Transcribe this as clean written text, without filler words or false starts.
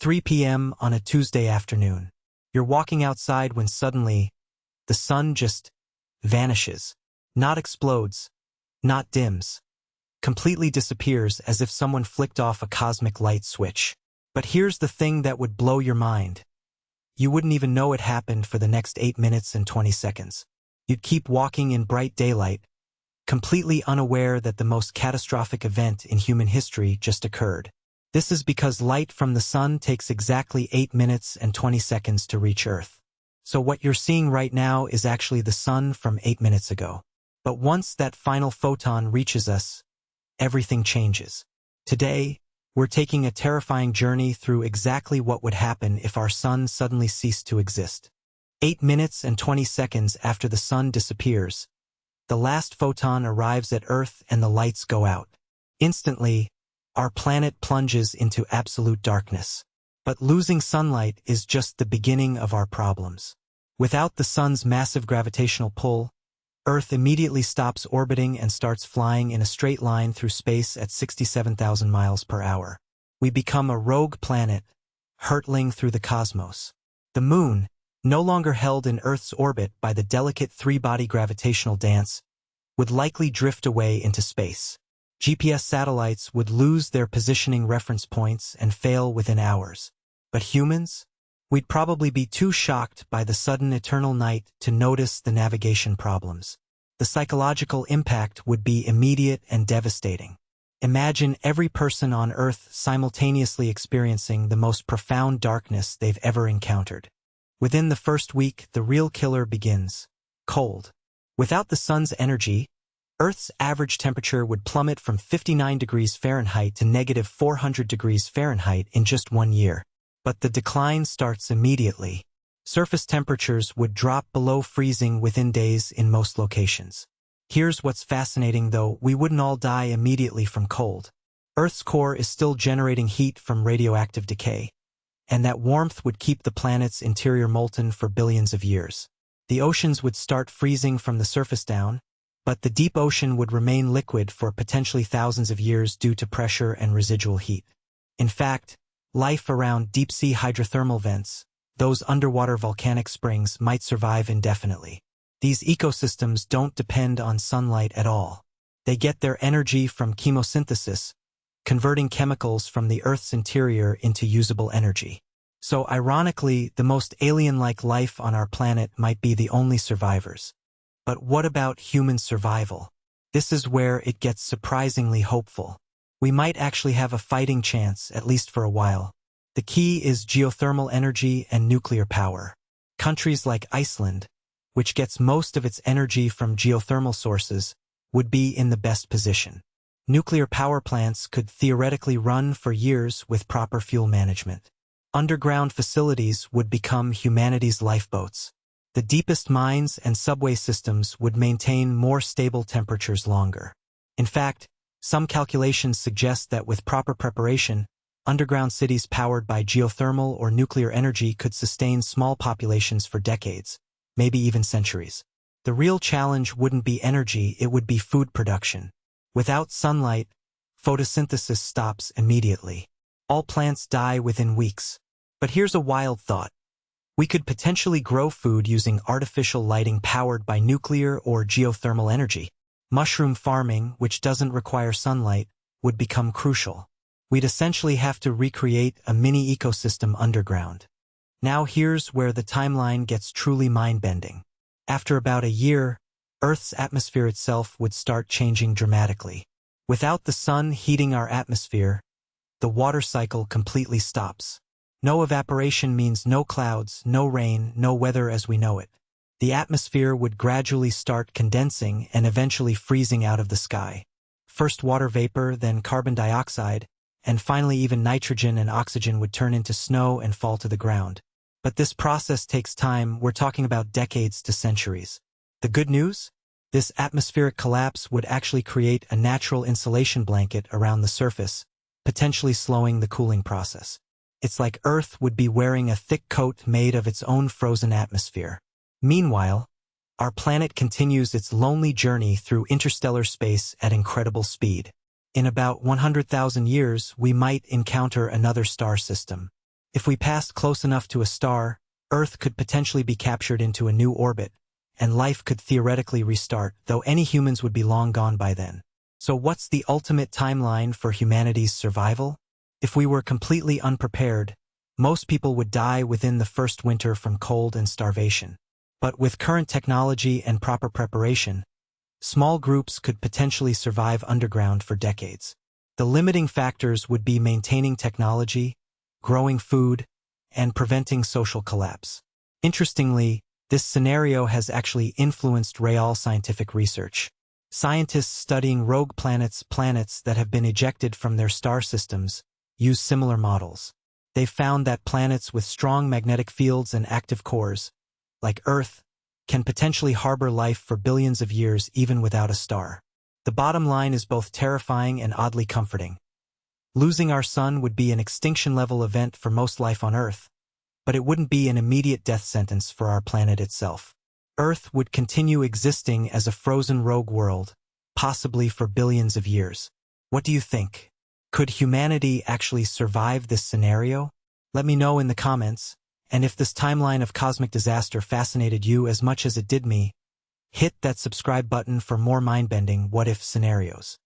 3 p.m. on a Tuesday afternoon. You're walking outside when suddenly, the sun just vanishes. Not explodes, not dims. Completely disappears as if someone flicked off a cosmic light switch. But here's the thing that would blow your mind. You wouldn't even know it happened for the next 8 minutes and 20 seconds. You'd keep walking in bright daylight, completely unaware that the most catastrophic event in human history just occurred. This is because light from the sun takes exactly 8 minutes and 20 seconds to reach Earth. So what you're seeing right now is actually the sun from 8 minutes ago. But once that final photon reaches us, everything changes. Today, we're taking a terrifying journey through exactly what would happen if our sun suddenly ceased to exist. 8 minutes and 20 seconds after the sun disappears, the last photon arrives at Earth and the lights go out. Instantly, our planet plunges into absolute darkness. But losing sunlight is just the beginning of our problems. Without the sun's massive gravitational pull, Earth immediately stops orbiting and starts flying in a straight line through space at 67,000 miles per hour. We become a rogue planet, hurtling through the cosmos. The moon, no longer held in Earth's orbit by the delicate three-body gravitational dance, would likely drift away into space. GPS satellites would lose their positioning reference points and fail within hours. But humans? We'd probably be too shocked by the sudden eternal night to notice the navigation problems. The psychological impact would be immediate and devastating. Imagine every person on Earth simultaneously experiencing the most profound darkness they've ever encountered. Within the first week, the real killer begins: cold. Without the sun's energy, Earth's average temperature would plummet from 59 degrees Fahrenheit to negative 400 degrees Fahrenheit in just 1 year. But the decline starts immediately. Surface temperatures would drop below freezing within days in most locations. Here's what's fascinating though: we wouldn't all die immediately from cold. Earth's core is still generating heat from radioactive decay, and that warmth would keep the planet's interior molten for billions of years. The oceans would start freezing from the surface down, but the deep ocean would remain liquid for potentially thousands of years due to pressure and residual heat. In fact, life around deep-sea hydrothermal vents, those underwater volcanic springs, might survive indefinitely. These ecosystems don't depend on sunlight at all. They get their energy from chemosynthesis, converting chemicals from the Earth's interior into usable energy. So ironically, the most alien-like life on our planet might be the only survivors. But what about human survival? This is where it gets surprisingly hopeful. We might actually have a fighting chance, at least for a while. The key is geothermal energy and nuclear power. Countries like Iceland, which gets most of its energy from geothermal sources, would be in the best position. Nuclear power plants could theoretically run for years with proper fuel management. Underground facilities would become humanity's lifeboats. The deepest mines and subway systems would maintain more stable temperatures longer. In fact, some calculations suggest that with proper preparation, underground cities powered by geothermal or nuclear energy could sustain small populations for decades, maybe even centuries. The real challenge wouldn't be energy, it would be food production. Without sunlight, photosynthesis stops immediately. All plants die within weeks. But here's a wild thought. We could potentially grow food using artificial lighting powered by nuclear or geothermal energy. Mushroom farming, which doesn't require sunlight, would become crucial. We'd essentially have to recreate a mini ecosystem underground. Now here's where the timeline gets truly mind-bending. After about a year, Earth's atmosphere itself would start changing dramatically. Without the sun heating our atmosphere, the water cycle completely stops. No evaporation means no clouds, no rain, no weather as we know it. The atmosphere would gradually start condensing and eventually freezing out of the sky. First water vapor, then carbon dioxide, and finally even nitrogen and oxygen would turn into snow and fall to the ground. But this process takes time. We're talking about decades to centuries. The good news? This atmospheric collapse would actually create a natural insulation blanket around the surface, potentially slowing the cooling process. It's like Earth would be wearing a thick coat made of its own frozen atmosphere. Meanwhile, our planet continues its lonely journey through interstellar space at incredible speed. In about 100,000 years, we might encounter another star system. If we passed close enough to a star, Earth could potentially be captured into a new orbit, and life could theoretically restart, though any humans would be long gone by then. So what's the ultimate timeline for humanity's survival? If we were completely unprepared, most people would die within the first winter from cold and starvation. But with current technology and proper preparation, small groups could potentially survive underground for decades. The limiting factors would be maintaining technology, growing food, and preventing social collapse. Interestingly, this scenario has actually influenced real scientific research. Scientists studying rogue planets that have been ejected from their star systems, use similar models. They've found that planets with strong magnetic fields and active cores, like Earth, can potentially harbor life for billions of years even without a star. The bottom line is both terrifying and oddly comforting. Losing our sun would be an extinction-level event for most life on Earth, but it wouldn't be an immediate death sentence for our planet itself. Earth would continue existing as a frozen rogue world, possibly for billions of years. What do you think? Could humanity actually survive this scenario? Let me know in the comments, and if this timeline of cosmic disaster fascinated you as much as it did me, hit that subscribe button for more mind-bending what-if scenarios.